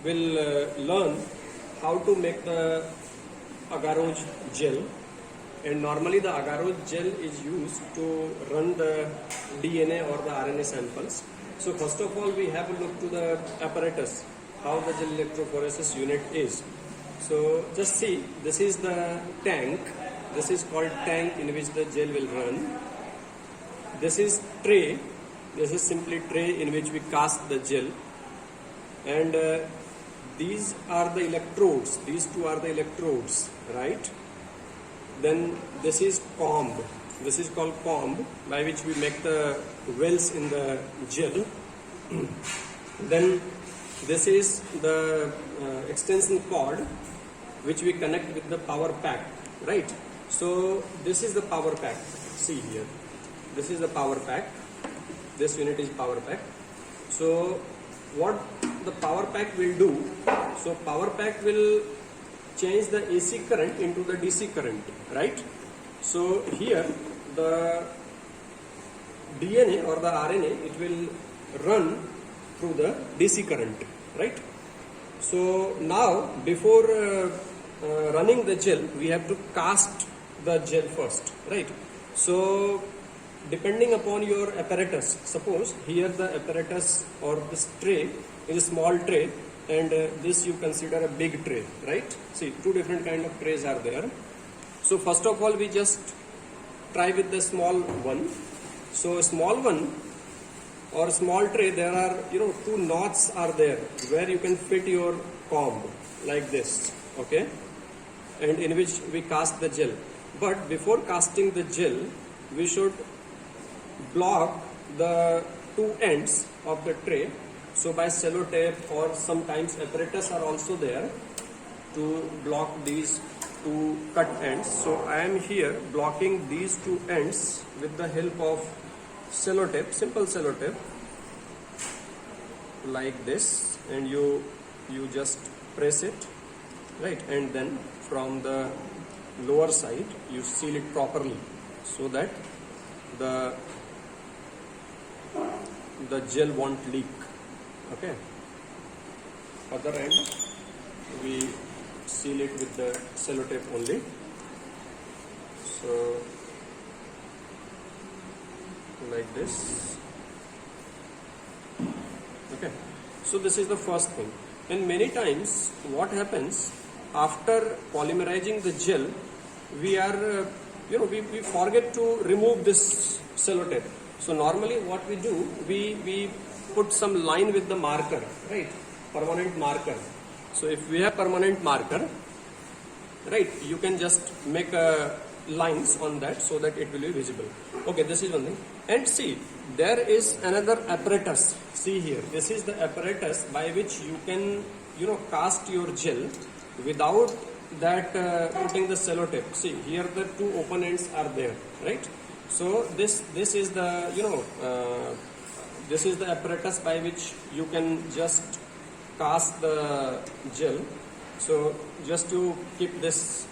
will learn how to make the agarose gel. And normally the agarose gel is used to run the DNA or the RNA samples. So first of all, we have a look to the apparatus, how the gel electrophoresis unit is. So just see, this is the tank. This is called tank in which the gel will run. This is tray. This is simply tray in which we cast the gel. And these are the electrodes. These two are the electrodes, right? Then this is comb. This is called comb, by which we make the wells in the gel. Then this is the extension cord which we connect with the power pack, right? So this is the power pack. See here, this is the power pack. This unit is power pack. So what the power pack will do, so power pack will change the AC current into the DC current, right? So here the DNA or the RNA, it will run through the DC current, right? So now before running the gel, we have to cast the gel first, right? So depending upon your apparatus, suppose here the apparatus or this tray is a small tray, and this you consider a big tray, right? See, two different kind of trays are there. So first of all, we just try with the small one. So a small one or small tray, there are, two knots are there where you can fit your comb like this, okay? And in which we cast the gel. But before casting the gel, we should block the two ends of the tray. So by sellotape, or sometimes apparatus are also there to block these two cut ends. So I am here blocking these two ends with the help of sellotape, simple sellotape, like this, and you just press it, right? And then from the lower side you seal it properly so that the gel won't leak. Okay. Other end, we seal it with the sellotape only. So like this. Okay. So this is the first thing. And many times what happens, after polymerizing the gel, we are we forget to remove this sellotape. So normally what we do, we put some line with the marker, right? Permanent marker. So if we have permanent marker, right, you can just make lines on that so that it will be visible. Okay, this is one thing. And see, there is another apparatus. See here, this is the apparatus by which you can, cast your gel without that putting the sellotape. See, here the two open ends are there, right? So this is the, this is the apparatus by which you can just cast the gel. So just to keep this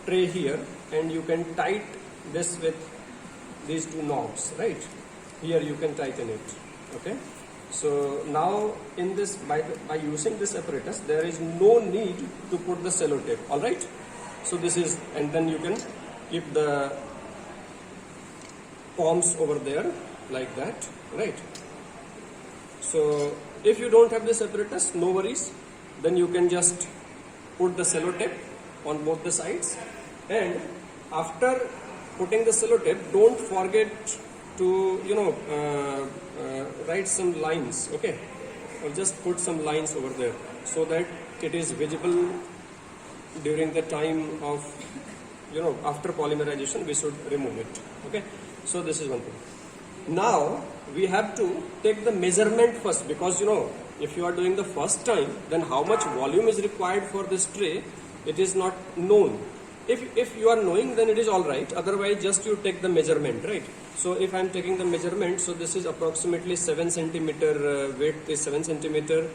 tray here, and you can tighten this with these two knobs, right? Here you can tighten it, okay? So now in this, by using this apparatus, there is no need to put the sellotape, alright? So this is, and then you can keep the combs over there like that, right? So if you don't have this apparatus, no worries, then you can just put the sellotape on both the sides. And after putting the sellotape, don't forget to write some lines, okay? Or just put some lines over there so that it is visible during the time of, after polymerization, we should remove it, okay? So this is one thing. Now we have to take the measurement first, because if you are doing the first time, then how much volume is required for this tray, it is not known. If you are knowing, then it is alright. Otherwise, just you take the measurement, right? So if I am taking the measurement, so this is approximately 7 centimeter, width is 7 centimeter,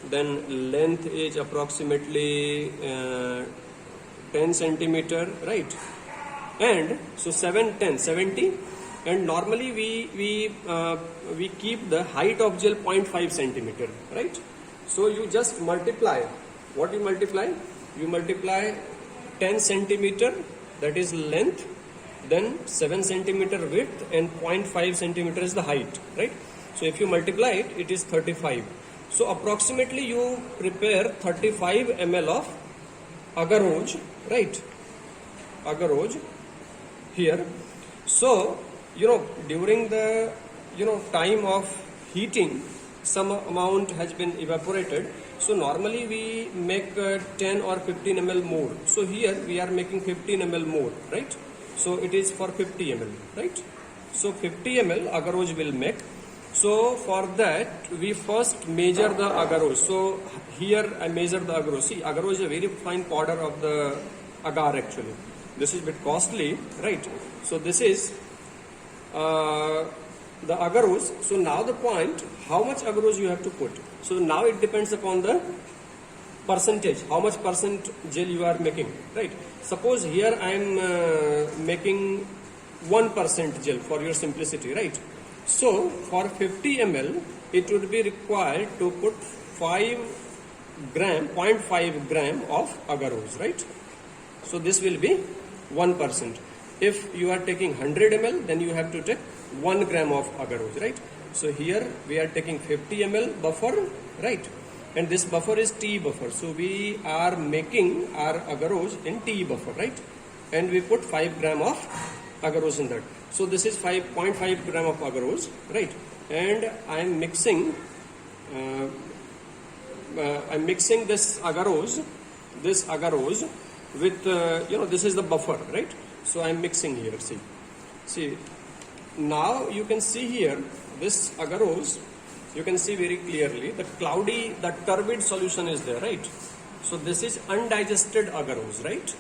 then length is approximately 10 centimeter, right? And so 7, 10, 70. And normally we keep the height of gel 0.5 centimeter, right? So you just multiply. What you multiply? You multiply 10 centimeter, that is length, then 7 centimeter width, and 0.5 centimeter is the height, right? So if you multiply it, it is 35. So approximately you prepare 35 ml of agarose, right? Agarose here. So during the time of heating, some amount has been evaporated. So normally we make 10 or 15 ml more. So here we are making 15 ml more, right? So it is for 50 ml, right? So 50 ml agarose will make. So for that we first measure the agarose. So here I measure the agarose. See, agarose is a very fine powder of the agar actually. This is a bit costly, right? So this is the agarose. So now the point, how much agarose you have to put. So now it depends upon the percentage, how much percent gel you are making, right? Suppose here I am making 1% gel for your simplicity, right? So for 50 ml, it would be required to put 0.5 gram of agarose, right? So this will be 1%. If you are taking 100 ml, then you have to take 1 gram of agarose, right? So here we are taking 50 ml buffer, right? And this buffer is tea buffer. So we are making our agarose in tea buffer, right? And we put 5 gram of agarose in that. So this is 5.5 gram of agarose, right? And I am mixing this agarose with this is the buffer, right? So I am mixing here. See now you can see here this agarose, you can see very clearly the turbid solution is there, right? So this is undigested agarose, right?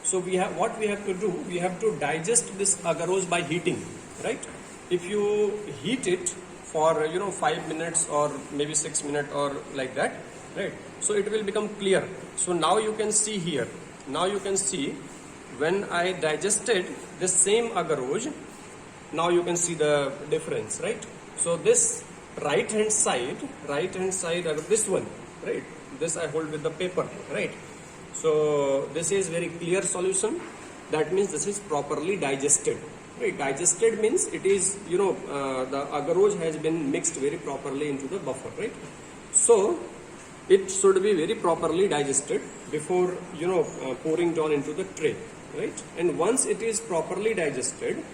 So what we have to do, we have to digest this agarose by heating, right? If you heat it for 5 minutes or maybe 6 minutes or like that, right? So it will become clear. So now you can see here, when I digested this same agarose, now you can see the difference, right? So this right hand side this one, right? This I hold with the paper, right? So this is very clear solution. That means this is properly digested, right? Digested means it is the agarose has been mixed very properly into the buffer, right? So it should be very properly digested before pouring down into the tray, right? And once it is properly digested,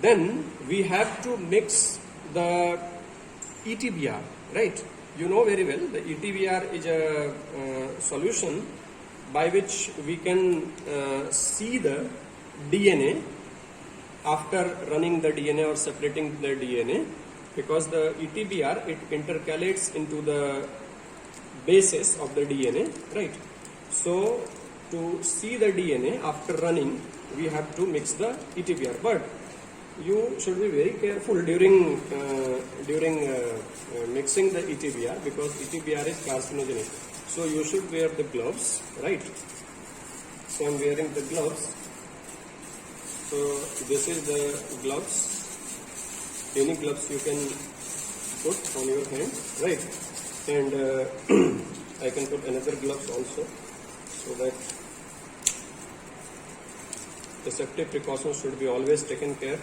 then we have to mix the ETBR, right? You know very well the ETBR is a solution by which we can see the DNA after running the DNA or separating the DNA, because the ETBR, it intercalates into the bases of the DNA, right? So to see the DNA after running, we have to mix the ETBR. But you should be very careful during mixing the ETBR, because ETBR is carcinogenic. So you should wear the gloves, right? So I'm wearing the gloves. So this is the gloves. Any gloves you can put on your hand, right? And I can put another gloves also, so that the safety precautions should be always taken care.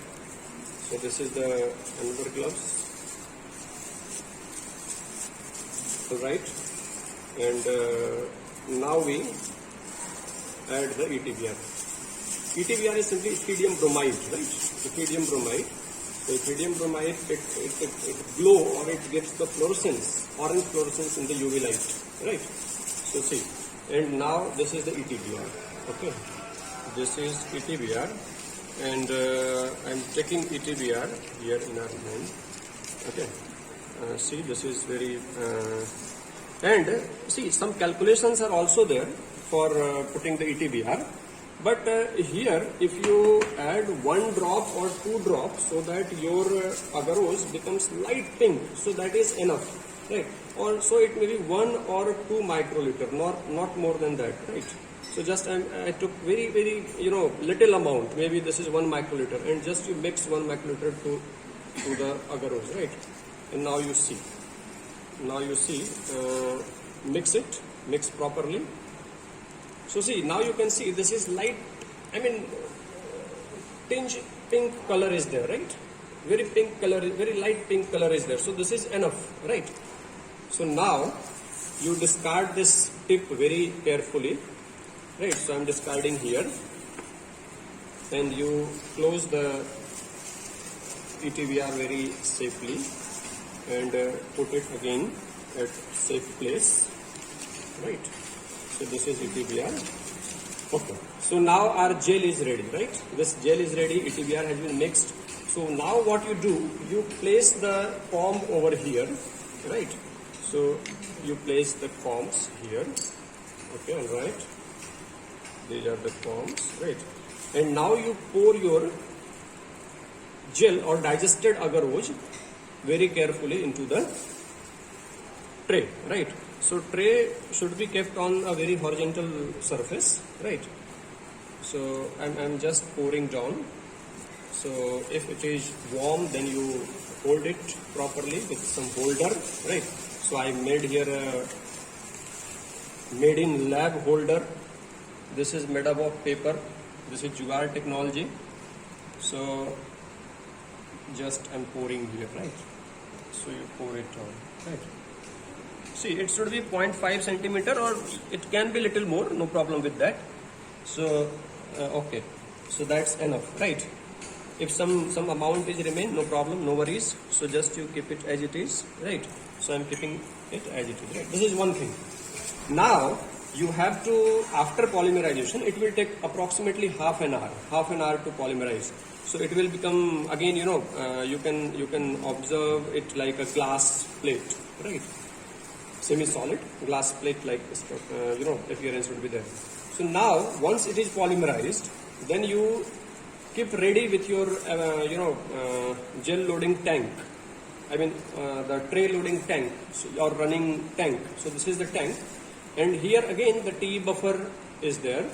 So this is the another gloves, right? And now we add the ETBR. ETBR is simply ethidium bromide, right? Ethidium bromide. So ethidium bromide, it glow, or it gives the fluorescence, orange fluorescence in the UV light, right? So see, and now this is the ETBR, okay? This is ETBR, and I'm taking ETBR here in our hand, okay? See, this is very, and see, some calculations are also there for putting the ETBR. But here, if you add 1 drop or 2 drops, so that your agarose becomes light pink, so that is enough, right? Or so it may be 1 or 2 microliter, not more than that, right? So just I took very little amount. Maybe this is 1 microliter, and just you mix 1 microliter to the agarose, right? And now you see. now you see, mix properly. So see, now you can see this is light, I mean tinge pink color is there, right? Very pink color, very light pink color is there. So this is enough, right? So now you discard this tip very carefully, right? So I'm discarding here, and you close the ETBR very safely and put it again at safe place, right? So this is ETBR. Okay. So now our gel is ready, right? This gel is ready, ETBR has been mixed. So now what you do, you place the comb over here, right? So you place the combs here, okay, all right. These are the combs, right? And now you pour your gel or digested agarose very carefully into the tray, right? So tray should be kept on a very horizontal surface, right? So I'm just pouring down. So if it is warm, then you hold it properly with some holder, right? So I made here a made in lab holder. This is made up of paper. This is Jugaad technology. So just I'm pouring here, right? So you pour it on, right? See, it should be 0.5 centimeter, or it can be little more, no problem with that. So okay, so that's enough, right? If some amount is remain, no problem, no worries. So just you keep it as it is, right? So I'm keeping it as it is, right? This is one thing. Now you have to, after polymerization, it will take approximately half an hour to polymerize. So it will become again, you know, you can observe it like a glass plate, right? Semi-solid glass plate like you know, appearance would be there. So now once it is polymerized, then you keep ready with your you know, gel loading tank. I mean the tray loading tank, so, or running tank. So this is the tank, and here again the TE buffer is there.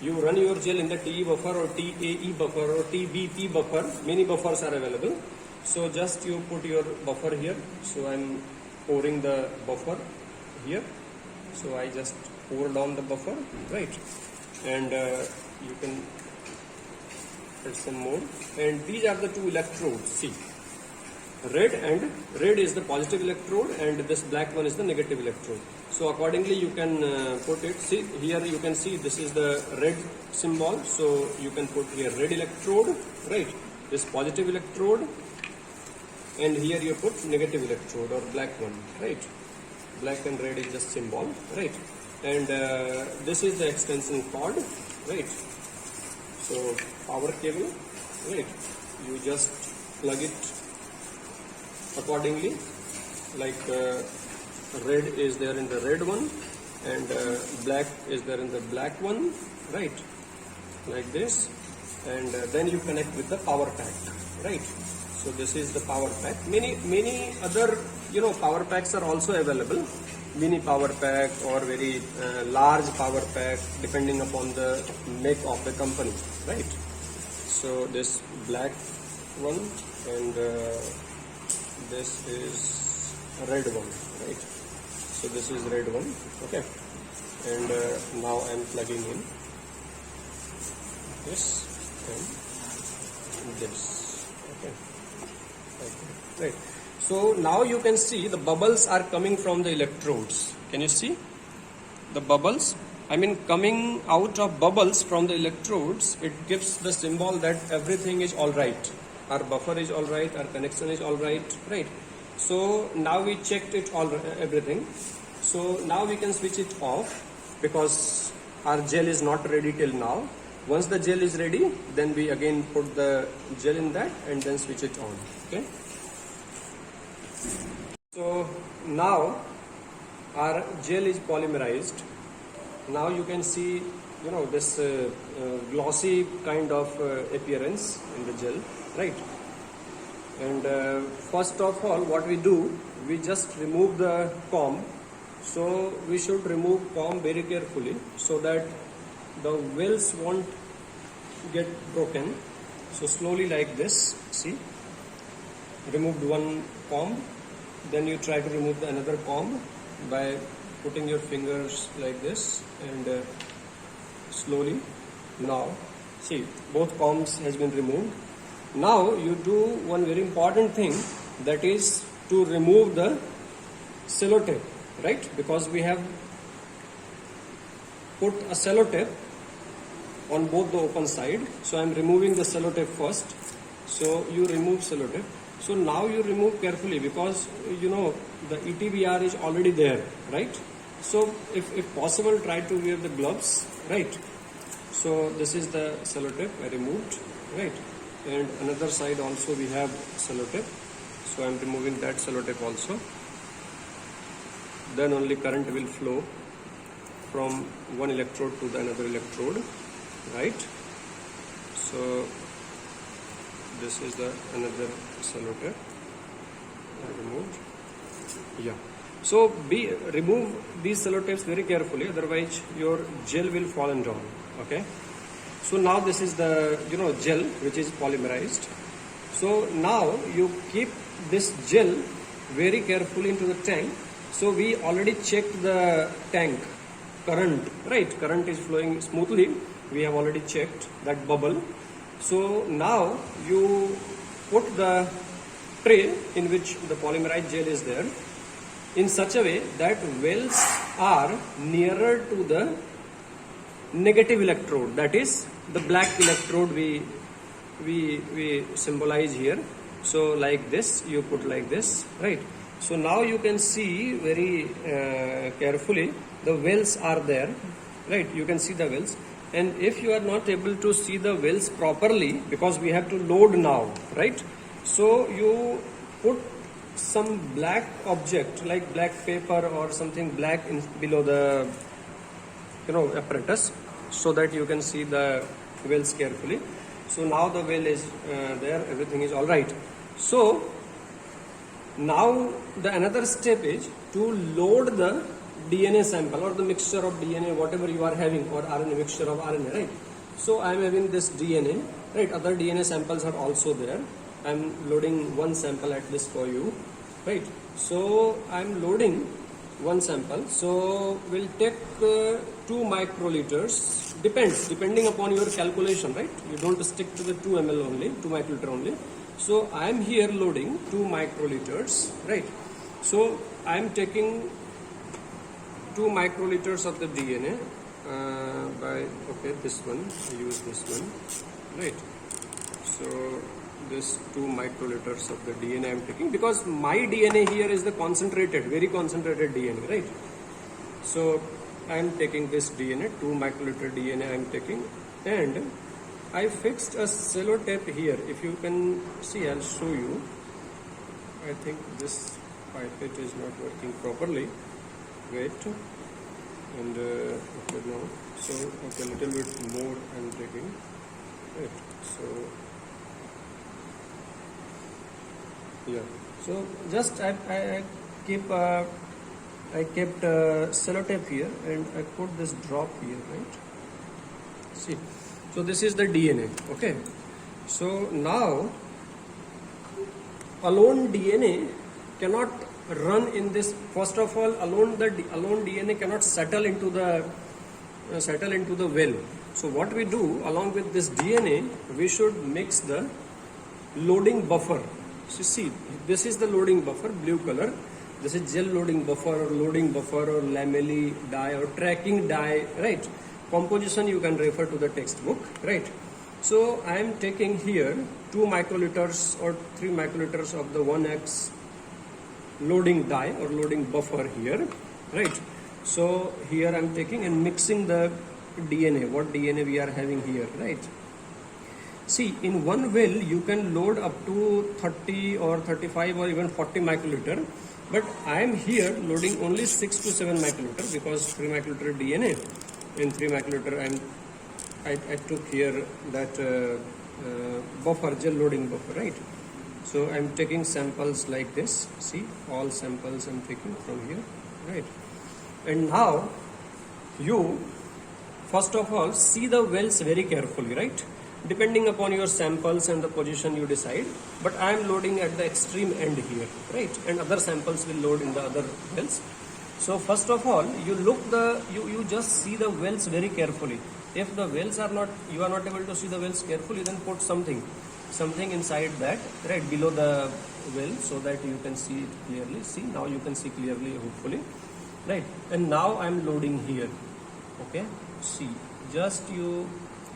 You run your gel in the TE buffer or TAE buffer or TBP buffer. Many buffers are available. So just you put your buffer here. So I'm pouring the buffer here. So I just pour down the buffer, right? And you can add some more. And these are the two electrodes. See, red is the positive electrode, and this black one is the negative electrode. So accordingly you can put it. See, here you can see this is the red symbol. So you can put here red electrode, right? This positive electrode, and here you put negative electrode or black one, right? Black and red is just symbol, right? And this is the extension cord, right? So power cable, right? You just plug it accordingly, like red is there in the red one, and black is there in the black one, right? Like this, and then you connect with the power pack, right? So this is the power pack. Many other, you know, power packs are also available. Mini power pack or very large power pack, depending upon the make of the company, right? So this black one, and this is red one, right? So this is red one, okay? And now I'm plugging in this and this, okay? Right. So now you can see the bubbles are coming from the electrodes. Can you see the bubbles? I mean, coming out of bubbles from the electrodes, it gives the symbol that everything is all right. Our buffer is all right, our connection is all right, right? So now we checked it all, everything. So now we can switch it off because our gel is not ready till now. Once the gel is ready, then we again put the gel in that and then switch it on, okay? So now our gel is polymerized. Now you can see, you know, this glossy kind of appearance in the gel, right? And first of all, what we do, we just remove the comb. So we should remove comb very carefully so that the wells won't get broken. So slowly like this, see, removed one comb, then you try to remove another comb by putting your fingers like this and slowly. Now see, both combs has been removed. Now you do one very important thing, that is to remove the sellotape, right? Because we have put a sellotape on both the open side. So I am removing the sellotape first. So you remove sellotape. So now you remove carefully, because you know the ETBR is already there, right? So if possible, try to wear the gloves, right? So this is the sellotape I removed, right? And another side also we have sellotape. So I am removing that sellotape also. Then only current will flow from one electrode to the another electrode, right? So this is the another sellotape I removed. Yeah. So remove these sellotapes very carefully, otherwise your gel will fall down. Okay. So now this is the gel which is polymerized. So now you keep this gel very carefully into the tank. So we already checked the tank current, right? Current is flowing smoothly. We have already checked that bubble. So now you put the tray in which the polymerized gel is there in such a way that wells are nearer to the negative electrode, that is the black electrode we symbolize here. So like this, you put like this, right? So now you can see very carefully the wells are there, right? You can see the wells. And if you are not able to see the wells properly, because we have to load now, right? So you put some black object like black paper or something black below the apparatus, so that you can see the wells carefully. So now the well is there, everything is all right. So now the another step is to load the DNA sample or the mixture of DNA, whatever you are having, or RNA, mixture of RNA, right? So I am having this DNA, right? Other DNA samples are also there. I am loading one sample at least for you, right? So I am loading one sample. So we'll take 2 microliters. Depending upon your calculation, right? You don't stick to the 2 ml only, 2 microliter only. So I am here loading 2 microliters, right? So I am taking 2 microliters of the DNA this one, I use this one, right? So this 2 microliters of the DNA I am taking, because my DNA here is the concentrated, very concentrated DNA, right? So I am taking this DNA, 2 microliter DNA I am taking, and I fixed a sellotape here. If you can see, I'll show you. I think this pipette is not working properly. Wait, and okay, no. So okay, little bit more I'm taking. Right. So yeah. So just I kept sellotape here, and I put this drop here, right? See. So this is the DNA, okay? So now alone DNA cannot run in this. First of all, alone DNA cannot settle into the well. So what we do along with this DNA, we should mix the loading buffer. So see, this is the loading buffer, blue color. This is gel loading buffer or loading buffer or lamellae dye or tracking dye, right? Composition you can refer to the textbook, right? So I am taking here 2 microliters or 3 microliters of the 1X loading dye or loading buffer here, right? So here I am taking and mixing the DNA, what DNA we are having here, right? See, in one well you can load up to 30 or 35 or even 40 microliter, but I am here loading only 6 to 7 microliter, because 3 microliter DNA. In 3 microliter I took here that buffer, gel loading buffer, right? So I'm taking samples like this. See, all samples I'm taking from here, right? And now you first of all see the wells very carefully, right? depending upon your samples and the position you decide, but I am loading at the extreme end here, right? And other samples will load in the other wells. So first of all, you just see the wells very carefully. If the wells are not, you are not able to see the wells carefully, then put something inside that, right, below the well, so that you can see it clearly. See, now you can see clearly, hopefully, right? And now I am loading here. Okay, see, just you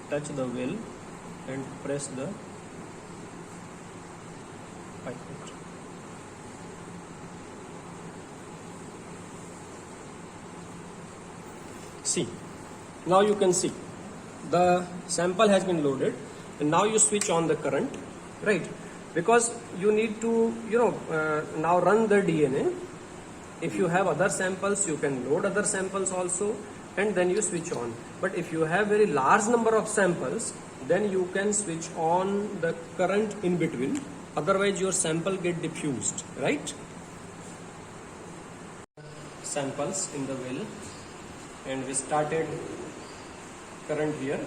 touch the well and press the pipe. See, now you can see the sample has been loaded, and now you switch on the current, right? Because you need to, now run the DNA. If you have other samples, you can load other samples also, and then you switch on. But if you have very large number of samples, then you can switch on the current in between. Otherwise, your sample get diffused, right? Samples in the well, and we started current here,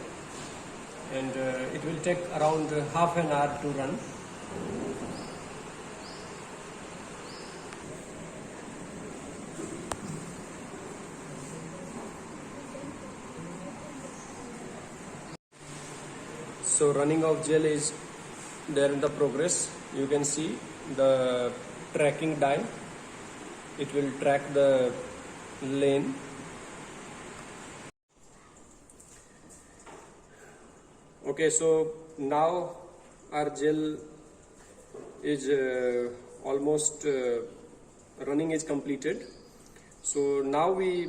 and it will take around half an hour to run. So running of gel is there in the progress. You can see the tracking die. It will track the lane. Okay, so now our gel is almost running is completed. So now we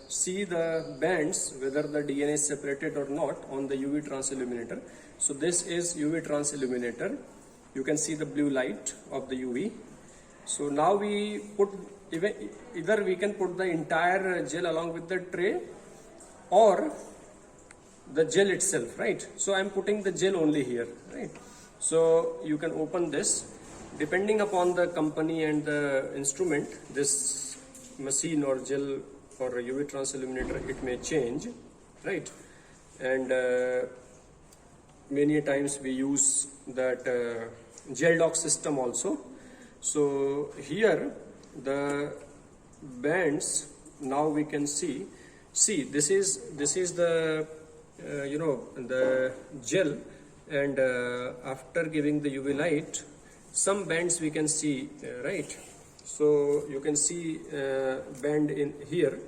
see the bands, whether the DNA is separated or not, on the UV transilluminator. So this is UV transilluminator. You can see the blue light of the UV. So now we put, either we can put the entire gel along with the tray, or the gel itself, right? So I'm putting the gel only here, right? So you can open this. Depending upon the company and the instrument, this machine or gel or a UV transilluminator, it may change, right? And many times we use that gel dock system also. So here the bands, now we can see this is the the gel, and after giving the UV light, some bands we can see, right? So you can see band in here,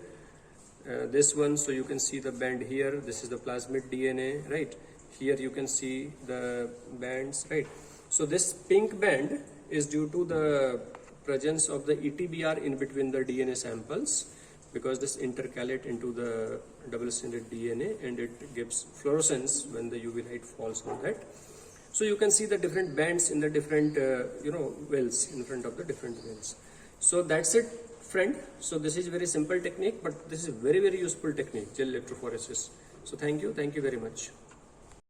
this one. So you can see the band here. This is the plasmid DNA, right? Here you can see the bands, right? So this pink band is due to the presence of the ETBR in between the DNA samples, because this intercalate into the double-stranded DNA, and it gives fluorescence when the UV light falls on that. So you can see the different bands in the different wells, in front of the different wells. So that's it, friend. So this is very simple technique, but this is very, very useful technique, gel electrophoresis. So thank you very much.